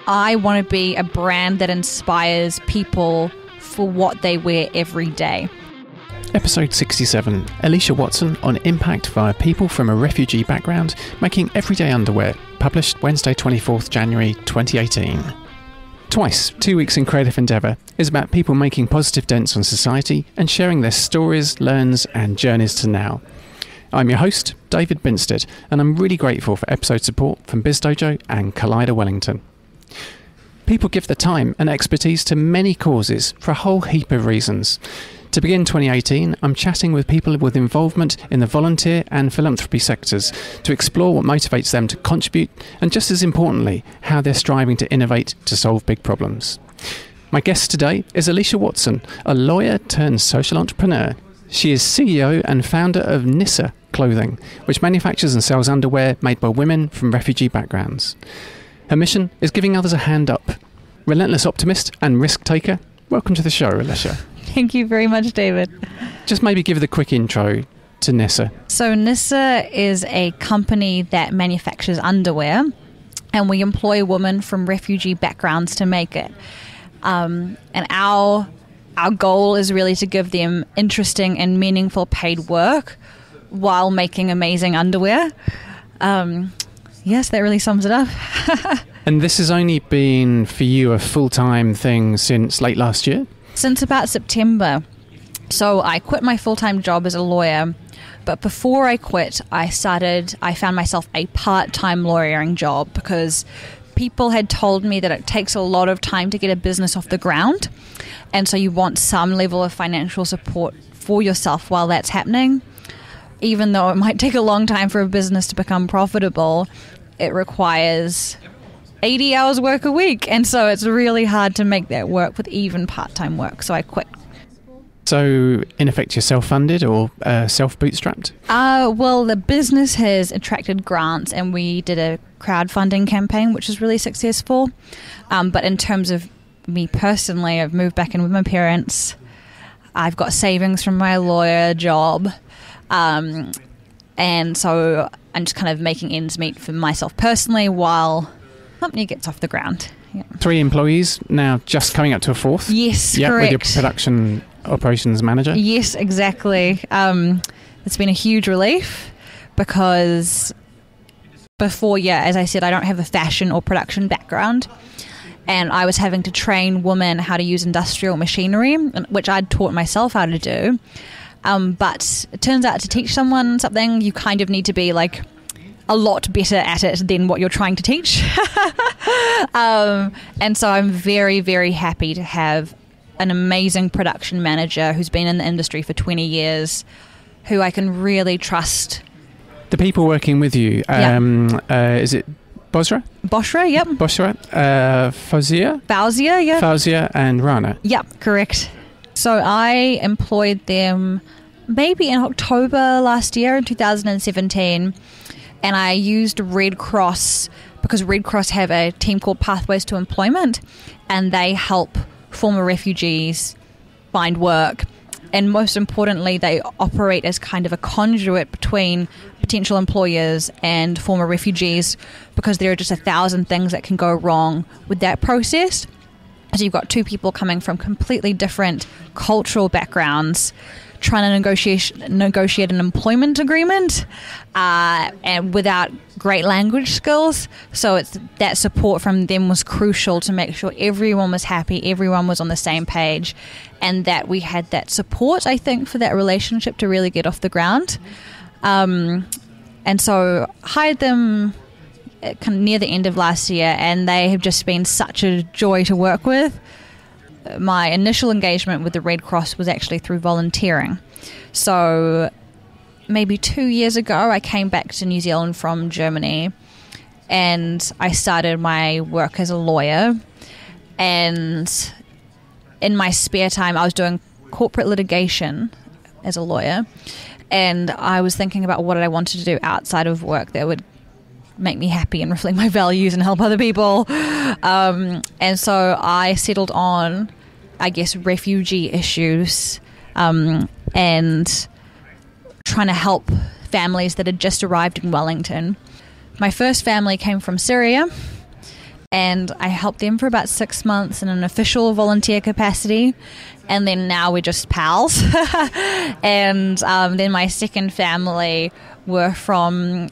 I want to be a brand that inspires people for what they wear every day. Episode 67, Elisha Watson on impact via people from a refugee background making everyday underwear, published Wednesday 24th January 2018. Twice, 2 weeks in creative endeavour is about people making positive dents on society and sharing their stories, learns and journeys to now. I'm your host, David Binstead, and I'm really grateful for episode support from BizDojo and BizDojo Wellington. People give their time and expertise to many causes for a whole heap of reasons. To begin 2018, I'm chatting with people with involvement in the volunteer and philanthropy sectors to explore what motivates them to contribute and, just as importantly, how they're striving to innovate to solve big problems. My guest today is Elisha Watson, a lawyer turned social entrepreneur. She is CEO and founder of NISA Clothing, which manufactures and sells underwear made by women from refugee backgrounds. Her mission is giving others a hand up. Relentless optimist and risk taker. Welcome to the show, Elisha. Thank you very much, David. Just maybe give the quick intro to NISA. So NISA is a company that manufactures underwear, and we employ women from refugee backgrounds to make it. And our goal is really to give them interesting and meaningful paid work while making amazing underwear. Yes, that really sums it up. And this has only been, for you, a full-time thing since late last year? Since about September. So I quit my full-time job as a lawyer, but before I quit, I found myself a part-time lawyering job because people had told me that it takes a lot of time to get a business off the ground, and so you want some level of financial support for yourself while that's happening. Even though it might take a long time for a business to become profitable, it requires 80 hours work a week, and so it's really hard to make that work with even part-time work, so I quit. So, in effect, you're self-funded or self-bootstrapped? Well, the business has attracted grants, and we did a crowdfunding campaign, which was really successful. But in terms of me personally, I've moved back in with my parents. I've got savings from my lawyer job. And so I'm just kind of making ends meet for myself personally while company gets off the ground. Yeah. 3 employees, now just coming up to a 4th? Yes, correct. With your production operations manager? Yes, exactly. It's been a huge relief because before, as I said, I don't have a fashion or production background, and I was having to train women how to use industrial machinery, which I'd taught myself how to do. But it turns out to teach someone something, you kind of need to be like a lot better at it than what you're trying to teach. And so I'm very, very happy to have an amazing production manager who's been in the industry for 20 years, who I can really trust. The people working with you, is it Bosra? Bosra, yep. Bosra, Fauzia, yeah. Fauzia and Rana. Yep, correct. So I employed them maybe in October last year, in 2017, and I used Red Cross because Red Cross have a team called Pathways to Employment, and they help former refugees find work. And most importantly, they operate as kind of a conduit between potential employers and former refugees, because there are just 1,000 things that can go wrong with that process. So you've got 2 people coming from completely different cultural backgrounds trying to negotiate an employment agreement and without great language skills. So it's that support from them was crucial to make sure everyone was happy, everyone was on the same page, and that we had that support, I think, for that relationship to really get off the ground. And so hired them kind of near the end of last year, and they have just been such a joy to work with. My initial engagement with the Red Cross was actually through volunteering. So maybe 2 years ago, I came back to New Zealand from Germany, and I started my work as a lawyer. And in my spare time, I was doing corporate litigation as a lawyer, and I was thinking about what I wanted to do outside of work that would make me happy and reflect my values and help other people. And so I settled on, I guess, refugee issues and trying to help families that had just arrived in Wellington. My first family came from Syria, and I helped them for about 6 months in an official volunteer capacity, and then now we're just pals. And then my second family were from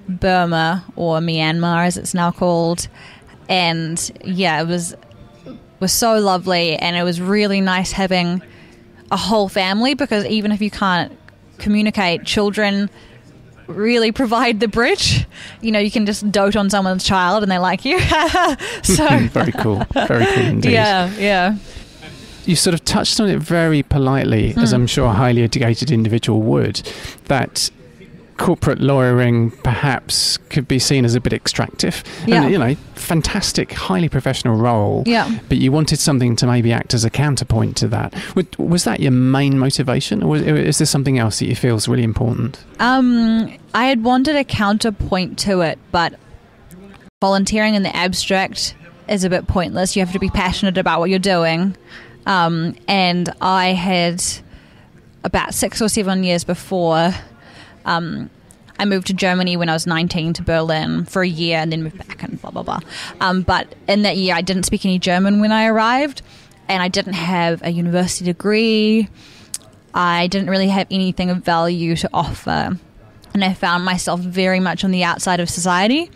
Burma, or Myanmar as it's now called, and yeah, it was so lovely, and it was really nice having a whole family, because even if you can't communicate, children really provide the bridge. You can just dote on someone's child and they like you. So very cool indeed. Yeah. You sort of touched on it very politely, as I'm sure a highly educated individual would, that corporate lawyering perhaps could be seen as a bit extractive. Yeah. And, fantastic, highly professional role. Yeah. But you wanted something to maybe act as a counterpoint to that. Was that your main motivation, or is there something else that you feel is really important? I had wanted a counterpoint to it, but volunteering in the abstract is a bit pointless. You have to be passionate about what you're doing. And I had, about 6 or 7 years before, I moved to Germany when I was 19 to Berlin for a year, and then moved back and blah, blah, blah. But in that year, I didn't speak any German when I arrived, and I didn't have a university degree. I didn't really have anything of value to offer. And I found myself very much on the outside of society.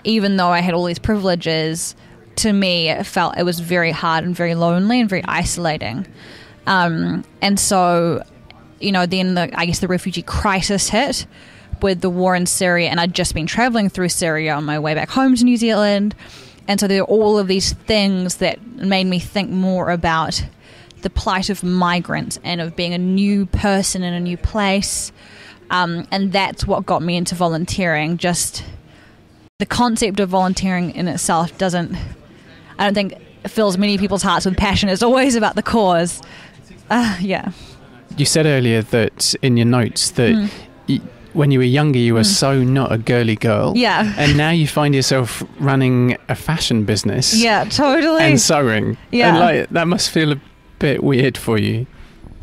Even though I had all these privileges, to me, it was very hard and very lonely and very isolating. And so, then the refugee crisis hit with the war in Syria, and I'd just been traveling through Syria on my way back home to New Zealand. And so there are all of these things that made me think more about the plight of migrants and of being a new person in a new place. And that's what got me into volunteering. Just the concept of volunteering in itself I don't think fills many people's hearts with passion. It's always about the cause. Yeah. You said earlier that in your notes that when you were younger, you were so not a girly girl. Yeah. And now you find yourself running a fashion business. Yeah, totally. And sewing. Yeah. And that must feel a bit weird for you.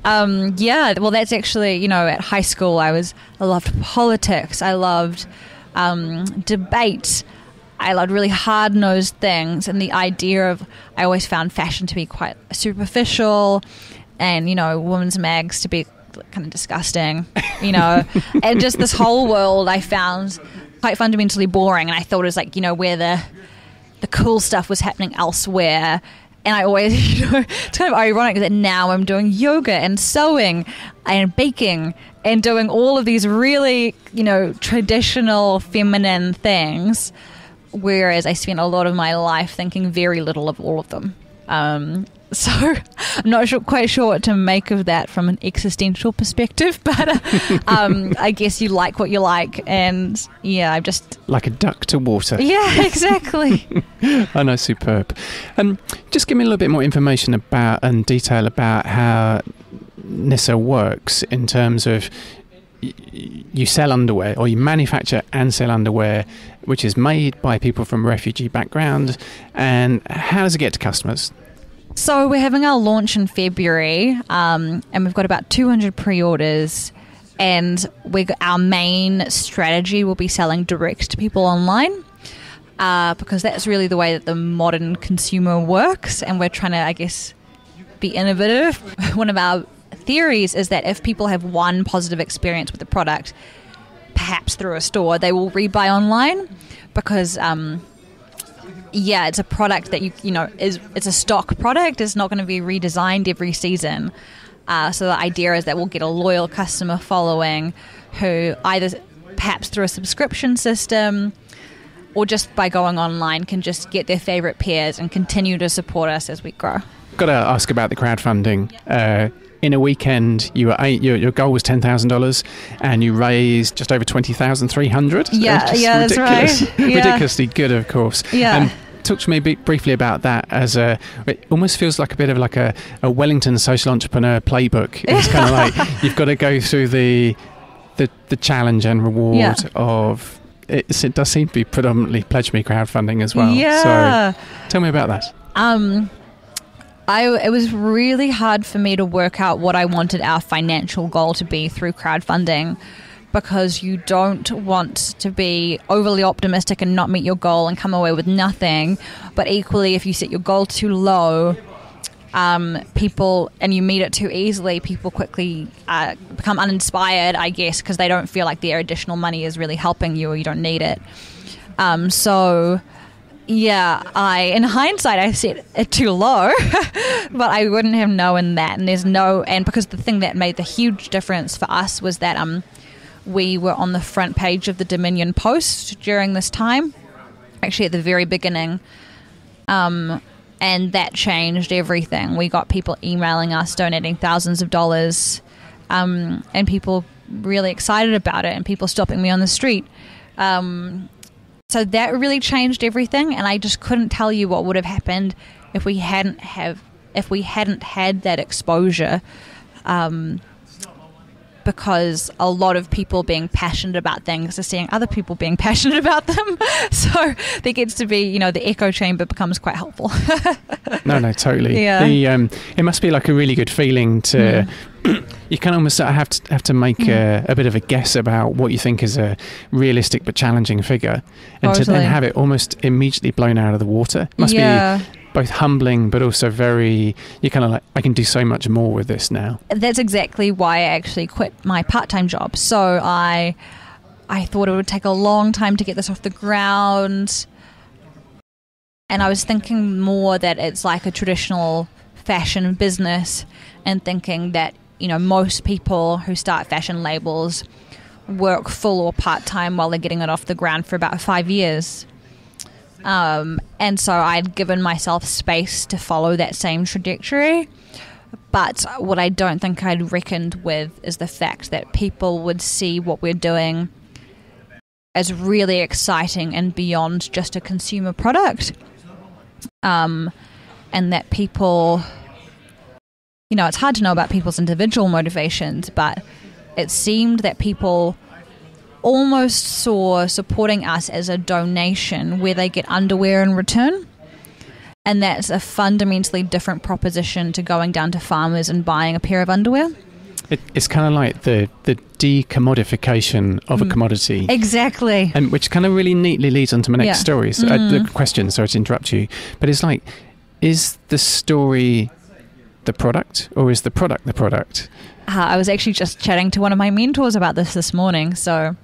Yeah. Well, that's actually, at high school, I loved politics. I loved debate. I loved really hard-nosed things. And the idea of, I always found fashion to be quite superficial, and, women's mags to be kind of disgusting, and just this whole world I found quite fundamentally boring. And I thought it was like, where the cool stuff was happening elsewhere. And I always, it's kind of ironic that now I'm doing yoga and sewing and baking and doing all of these really, traditional feminine things, whereas I spent a lot of my life thinking very little of all of them. So I'm not quite sure what to make of that from an existential perspective, but I guess you like what you like, and yeah, I'm just... Like a duck to water. Yeah, exactly. I know, superb. Just give me a little bit more information about and detail about how NISA works in terms of you sell underwear, or you manufacture and sell underwear which is made by people from a refugee background, and how does it get to customers? So we're having our launch in February, and we've got about 200 pre-orders, and our main strategy will be selling direct to people online, because that's really the way that the modern consumer works, and we're trying to, I guess, be innovative. One of our theories is that if people have one positive experience with the product, perhaps through a store, they will rebuy online, because it's a product that it's a stock product. It's not going to be redesigned every season. So the idea is that we'll get a loyal customer following who either perhaps through a subscription system or just by going online can just get their favorite pairs and continue to support us as we grow. Got to ask about the crowdfunding. In a weekend, your goal was $10,000, and you raised just over $20,300. Yeah, that's right. Yeah. Ridiculously good, of course. Yeah. Talk to me briefly about that. It almost feels like a bit of like a Wellington social entrepreneur playbook. It's kind of like you've got to go through the challenge and reward of it. It does seem to be predominantly PledgeMe crowdfunding as well. Yeah. So tell me about that. It was really hard for me to work out what I wanted our financial goal to be through crowdfunding, because you don't want to be overly optimistic and not meet your goal and come away with nothing. But equally, if you set your goal too low, people, and you meet it too easily, people quickly become uninspired, I guess, because they don't feel like their additional money is really helping you, or you don't need it. So yeah, in hindsight, I set it too low, but I wouldn't have known that. And because the thing that made the huge difference for us was that we were on the front page of the Dominion Post during this time, actually at the very beginning, and that changed everything. We got people emailing us, donating thousands of dollars, and people really excited about it, and people stopping me on the street. So that really changed everything, and I just couldn't tell you what would have happened if we hadn't had that exposure. Because a lot of people being passionate about things are seeing other people being passionate about them. So there gets to be, the echo chamber becomes quite helpful. No, totally. Yeah. It must be like a really good feeling to... You can almost have to make a bit of a guess about what you think is a realistic but challenging figure, and to then have it almost immediately blown out of the water. Must be both humbling, but also you're kind of like, I can do so much more with this now. That's exactly why I actually quit my part-time job. So I thought it would take a long time to get this off the ground. And I was thinking more that it's like a traditional fashion business, and thinking that, most people who start fashion labels work full or part-time while they're getting it off the ground for about 5 years. And so I'd given myself space to follow that same trajectory. But what I don't think I'd reckoned with is the fact that people would see what we're doing as really exciting and beyond just a consumer product. And that people, it's hard to know about people's individual motivations, but it seemed that people almost saw supporting us as a donation where they get underwear in return. And that's a fundamentally different proposition to going down to farmers and buying a pair of underwear. It's kind of like the decommodification of a commodity. Exactly. And which kind of really neatly leads on to my next story. So the question, sorry to interrupt you, but it's like, is the story the product, or is the product the product? I was actually just chatting to one of my mentors about this morning. So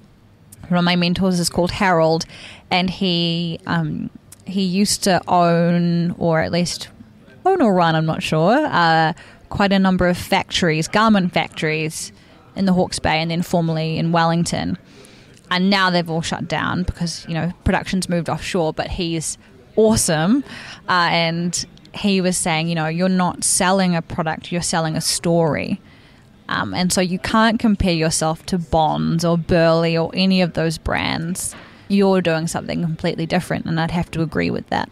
one of my mentors is called Harold, and he used to own, or at least own or run, I'm not sure, quite a number of factories, garment factories in the Hawke's Bay, and then formerly in Wellington. And now they've all shut down because, production's moved offshore, but he's awesome. And he was saying, you're not selling a product, you're selling a story. And so you can't compare yourself to Bonds or Burley or any of those brands. You're doing something completely different, and I'd have to agree with that.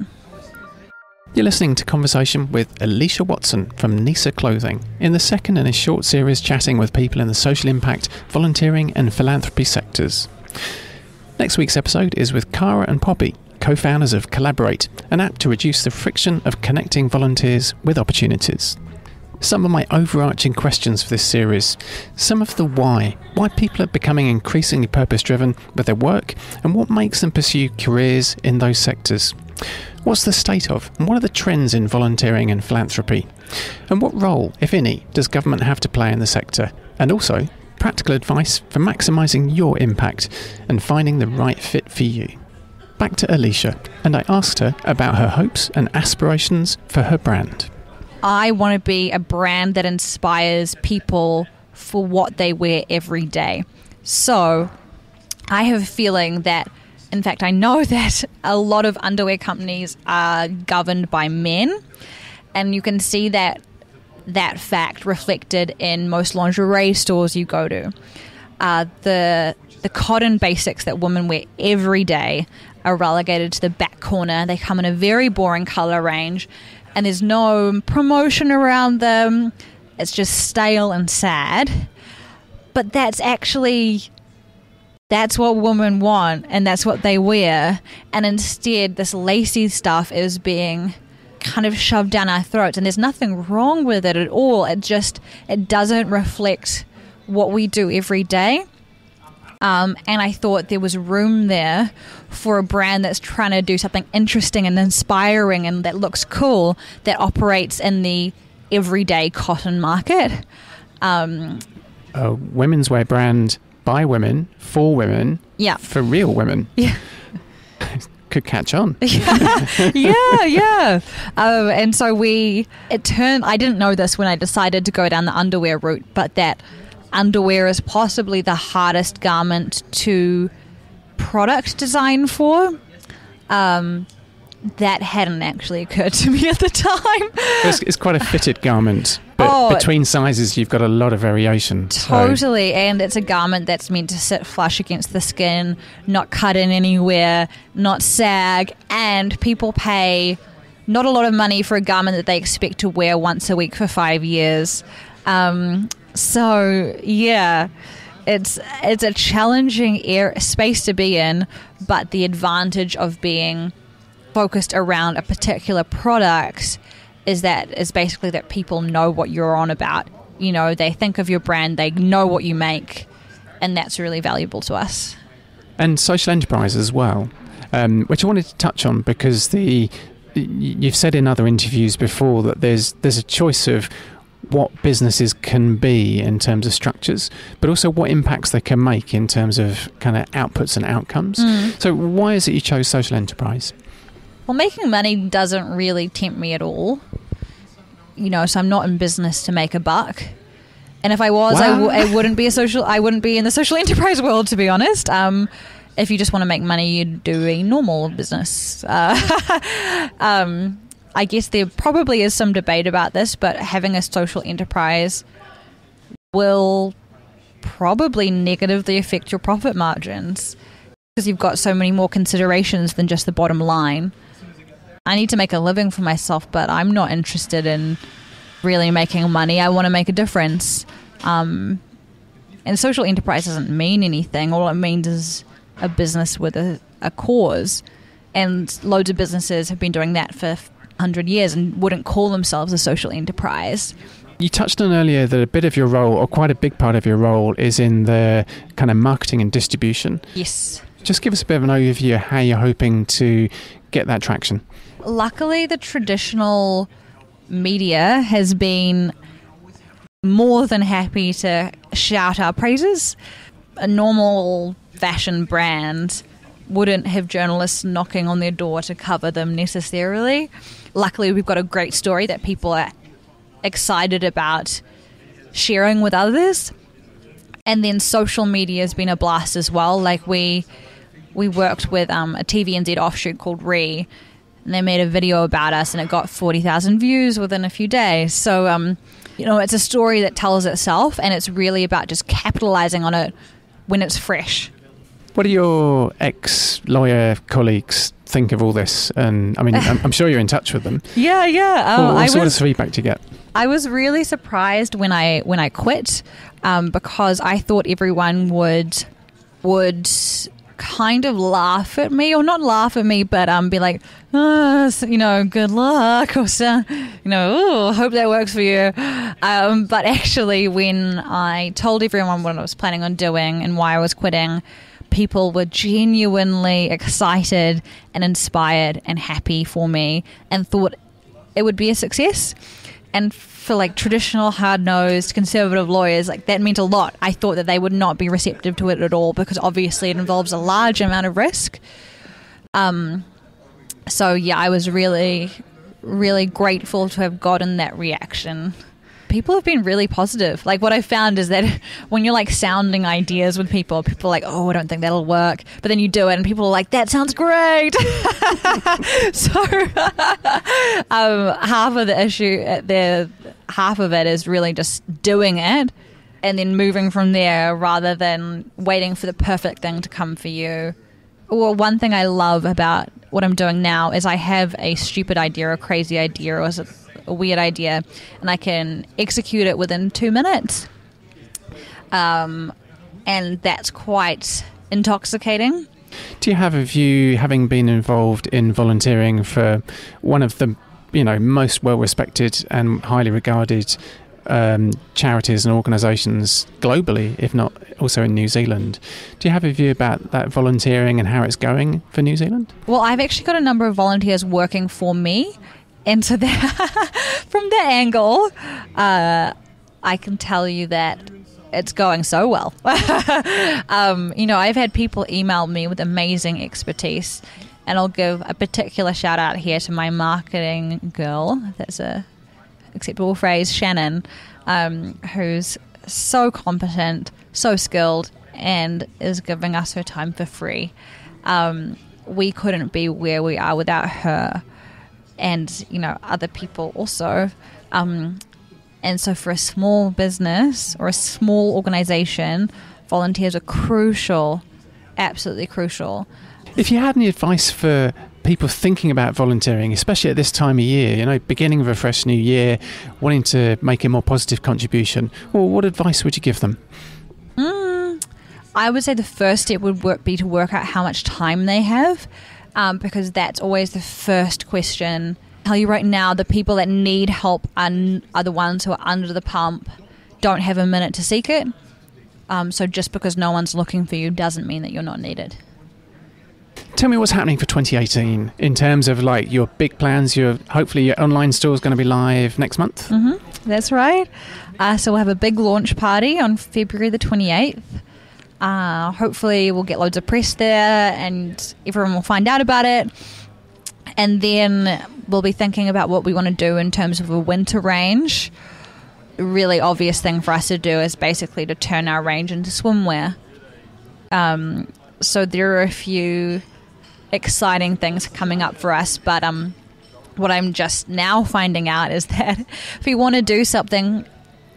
You're listening to Conversation with Elisha Watson from NISA Clothing, in the second in a short series chatting with people in the social impact, volunteering and philanthropy sectors. Next week's episode is with Cara and Poppy, co-founders of Collaborate, an app to reduce the friction of connecting volunteers with opportunities. Some of my overarching questions for this series, some of the why people are becoming increasingly purpose-driven with their work, and what makes them pursue careers in those sectors. What's the state of, and what are the trends in volunteering and philanthropy? And what role, if any, does government have to play in the sector? And also, practical advice for maximising your impact and finding the right fit for you. Back to Elisha, and I asked her about her hopes and aspirations for her brand. I want to be a brand that inspires people for what they wear every day. So I have a feeling that, in fact, I know that a lot of underwear companies are governed by men, and you can see that fact reflected in most lingerie stores you go to. The cotton basics that women wear every day are relegated to the back corner. They come in a very boring color range, and there's no promotion around them. It's just stale and sad. But that's what women want, and that's what they wear. And instead, this lacy stuff is being kind of shoved down our throats, and there's nothing wrong with it at all. It doesn't reflect what we do every day. And I thought there was room there for a brand that's trying to do something interesting and inspiring and that looks cool, that operates in the everyday cotton market. A women's wear brand by women, for women, for real women. Yeah. Could catch on. Yeah. And so I didn't know this when I decided to go down the underwear route, but that underwear is possibly the hardest garment to product design for. That hadn't actually occurred to me at the time. It's quite a fitted garment, but between sizes you've got a lot of variation. Totally, and it's a garment that's meant to sit flush against the skin, not cut in anywhere, not sag, and people pay not a lot of money for a garment that they expect to wear once a week for 5 years. So yeah, it's a challenging space to be in, but the advantage of being focused around a particular product is basically that people know what you're on about. You know, they think of your brand, they know what you make, and that's really valuable to us. And social enterprise as well, which I wanted to touch on because you've said in other interviews before that there's a choice of what businesses can be in terms of structures, but also what impacts they can make in terms of kind of outputs and outcomes. So why is it you chose social enterprise? Well, making money doesn't really tempt me at all. You know, so I'm not in business to make a buck. And if I was, I wouldn't be I wouldn't be in the social enterprise world, to be honest. If you just want to make money, you'd do a normal business. I guess there probably is some debate about this, but having a social enterprise will probably negatively affect your profit margins because you've got so many more considerations than just the bottom line. I need to make a living for myself, but I'm not interested in really making money. I want to make a difference. And social enterprise doesn't mean anything. All it means is a business with a cause. And loads of businesses have been doing that for 100 years and wouldn't call themselves a social enterprise. You touched on earlier that a bit of your role, or quite a big part of your role, is in the kind of marketing and distribution. Yes. Just give us a bit of an overview of how you're hoping to get that traction. Luckily, the traditional media has been more than happy to shout our praises. A normal fashion brand wouldn't have journalists knocking on their door to cover them necessarily. Luckily, we've got a great story that people are excited about sharing with others. And then social media has been a blast as well. Like we worked with a TVNZ offshoot called Re, and they made a video about us and it got 40,000 views within a few days. So, it's a story that tells itself, and it's really about just capitalizing on it when it's fresh. What do your ex-lawyer colleagues think of all this? And I mean, I'm sure you're in touch with them. Yeah. What sort of feedback do you get? I was really surprised when I quit, because I thought everyone would kind of laugh at me, or not laugh at me, but be like, good luck, or hope that works for you. But actually, when I told everyone what I was planning on doing and why I was quitting, people were genuinely excited and inspired and happy for me and thought it would be a success. And for like traditional hard-nosed conservative lawyers, like that meant a lot. I thought that they would not be receptive to it at all because obviously it involves a large amount of risk. So yeah, I was really, really grateful to have gotten that reaction. People have been really positive. Like what I found is that when you're like sounding ideas with people are like, oh, I don't think that'll work. But then you do it and people are like, that sounds great. So half of the issue half of it is really just doing it and then moving from there rather than waiting for the perfect thing to come for you. Well, one thing I love about what I'm doing now is I have a stupid idea, a crazy idea, or a weird idea, and I can execute it within 2 minutes. And that's quite intoxicating. Do you have a view, having been involved in volunteering for one of the most well-respected and highly regarded charities and organisations globally, if not also in New Zealand. Do you have a view about that volunteering and how it's going for New Zealand? Well, I've actually got a number of volunteers working for me, and so from that angle, I can tell you that it's going so well. I've had people email me with amazing expertise, and I'll give a particular shout out here to my marketing girl, if that's a acceptable phrase, Shannon, who's so competent, so skilled, and is giving us her time for free. We couldn't be where we are without her, and other people also. And so for a small business or a small organization, volunteers are crucial, absolutely crucial. If you had any advice for people thinking about volunteering, especially at this time of year, beginning of a fresh new year, wanting to make a more positive contribution, well, what advice would you give them? I would say the first step would be to work out how much time they have, because that's always the first question. I'll tell you right now, the people that need help are the ones who are under the pump, don't have a minute to seek it. So just because no one's looking for you doesn't mean that you're not needed. Tell me what's happening for 2018 in terms of your big plans. Hopefully your online store is going to be live next month. Mm-hmm. That's right. So we'll have a big launch party on February the 28th. Hopefully we'll get loads of press there and everyone will find out about it. And then we'll be thinking about what we want to do in terms of a winter range. A really obvious thing for us to do is basically to turn our range into swimwear. So there are a few exciting things coming up for us, but what I'm just now finding out is that if you want to do something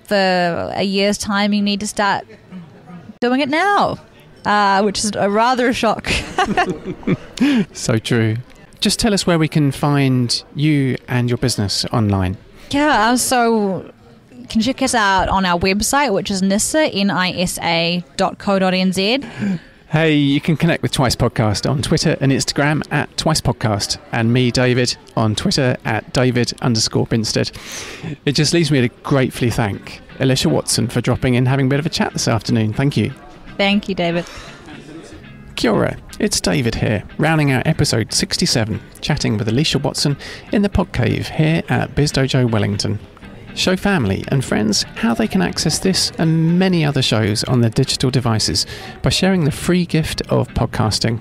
for a year's time, you need to start doing it now, which is a rather shock. So true. Just tell us where we can find you and your business online. Yeah, so you can check us out on our website, which is NISA, NISA.co.nz. Hey, you can connect with Twice Podcast on Twitter and Instagram at Twice Podcast, and me, David, on Twitter at David_Binstead. It just leaves me to gratefully thank Elisha Watson for dropping in, having a bit of a chat this afternoon. Thank you. Thank you, David. Kia ora, it's David here, rounding out episode 67, chatting with Elisha Watson in the pod cave here at BizDojo Wellington. Show family and friends how they can access this and many other shows on their digital devices by sharing the free gift of podcasting.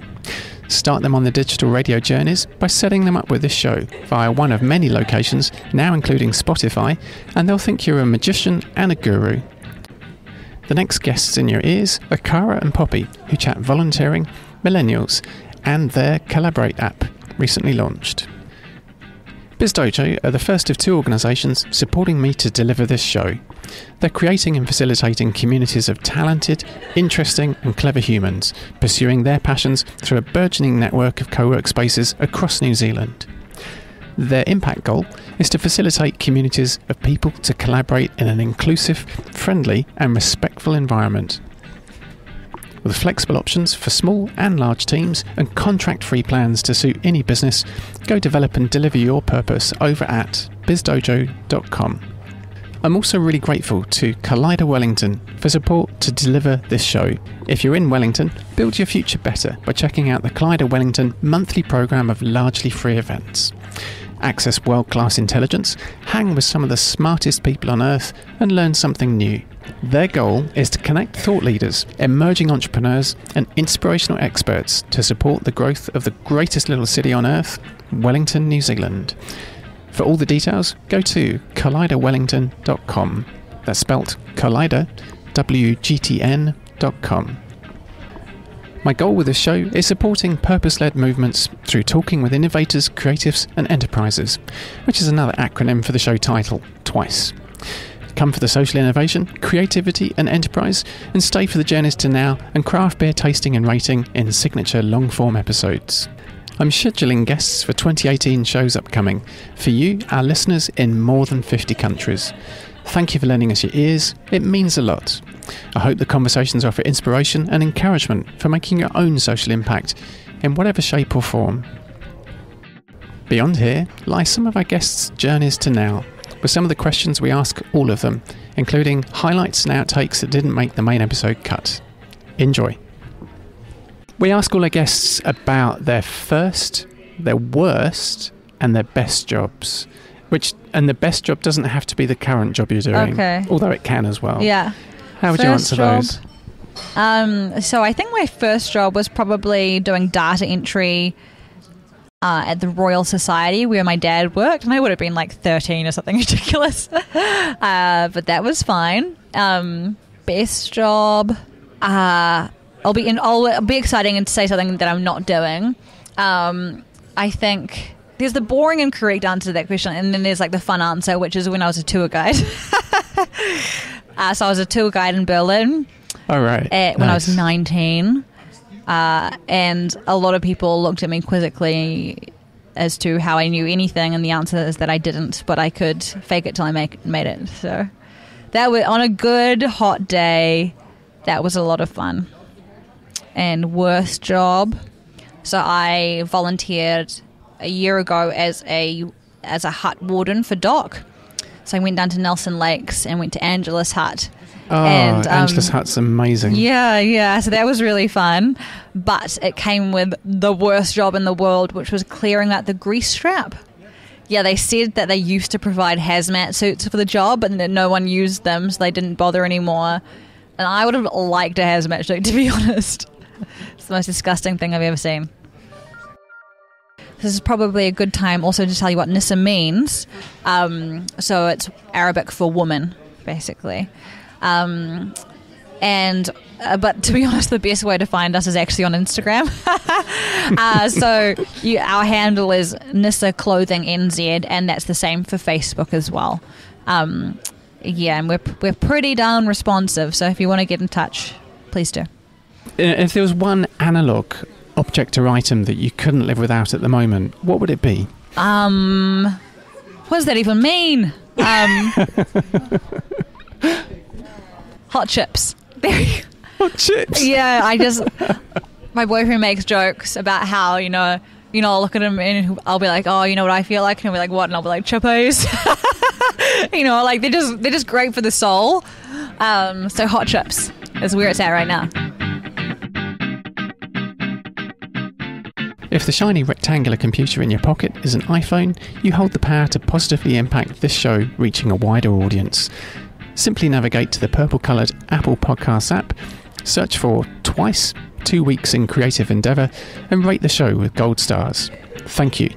Start them on the digital radio journeys by setting them up with this show via one of many locations, now including Spotify, and they'll think you're a magician and a guru. The next guests in your ears are Cara and Poppy, who chat volunteering, millennials, and their Collaborate app, recently launched. BizDojo are the first of two organisations supporting me to deliver this show. They're creating and facilitating communities of talented, interesting and clever humans, pursuing their passions through a burgeoning network of co-work spaces across New Zealand. Their impact goal is to facilitate communities of people to collaborate in an inclusive, friendly and respectful environment. With flexible options for small and large teams and contract-free plans to suit any business, go develop and deliver your purpose over at bizdojo.com. I'm also really grateful to Elisha Wellington for support to deliver this show. If you're in Wellington, build your future better by checking out the Elisha Wellington monthly programme of largely free events. Access world-class intelligence, hang with some of the smartest people on earth and learn something new. Their goal is to connect thought leaders, emerging entrepreneurs and inspirational experts to support the growth of the greatest little city on earth, Wellington, New Zealand. For all the details, go to collidawellington.com. That's spelt Collida, Wgtn.com. My goal with this show is supporting purpose-led movements through talking with innovators, creatives and enterprises, which is another acronym for the show title, TWICE. Come for the social innovation, creativity and enterprise, and stay for the journeys to now and craft beer tasting and rating in signature long-form episodes. I'm scheduling guests for 2018 shows upcoming, for you, our listeners in more than 50 countries. Thank you for lending us your ears, it means a lot. I hope the conversations offer inspiration and encouragement for making your own social impact, in whatever shape or form. Beyond here lie some of our guests' journeys to now, with some of the questions we ask all of them, including highlights and outtakes that didn't make the main episode cut. Enjoy. We ask all our guests about their first, their worst, and their best jobs. And the best job doesn't have to be the current job you're doing, although it can as well. Yeah. How would you answer those? So I think my first job was probably doing data entry at the Royal Society where my dad worked, and I would have been like 13 or something ridiculous. But that was fine. Best job. I'll be exciting and to say something that I'm not doing. I think there's the boring and correct answer to that question, and then there's like the fun answer, which is when I was a tour guide. So I was a tour guide in Berlin. All right. When I was 19. And a lot of people looked at me quizzically as to how I knew anything, and the answer is that I didn't, but I could fake it till I made it. So that was on a good hot day. That was a lot of fun. And worst job. So I volunteered a year ago as a hut warden for Doc. So I went down to Nelson Lakes and went to Angela's hut. Oh, and Angela's hut's amazing. Yeah. So that was really fun. But it came with the worst job in the world, which was clearing out the grease trap. Yeah, they said that they used to provide hazmat suits for the job, and that no one used them, so they didn't bother anymore. And I would have liked a hazmat suit, to be honest. It's the most disgusting thing I've ever seen. This is probably a good time also to tell you what NISA means. So it's Arabic for woman, basically. But to be honest, the best way to find us is actually on Instagram. Our handle is NISA Clothing NZ, and that's the same for Facebook as well. And we're pretty darn responsive. So if you want to get in touch, please do. If there was one analog object or item that you couldn't live without at the moment, what would it be? What does that even mean? Hot chips. Hot chips? Yeah, my boyfriend makes jokes about how, I'll look at him and I'll be like, oh, you know what I feel like? And he'll be like, what? And I'll be like, chippos. They're just great for the soul. So hot chips is where it's at right now. If the shiny rectangular computer in your pocket is an iPhone, you hold the power to positively impact this show reaching a wider audience. Simply navigate to the purple-coloured Apple Podcasts app, search for Twice, 2 Weeks in Creative Endeavour, and rate the show with gold stars. Thank you.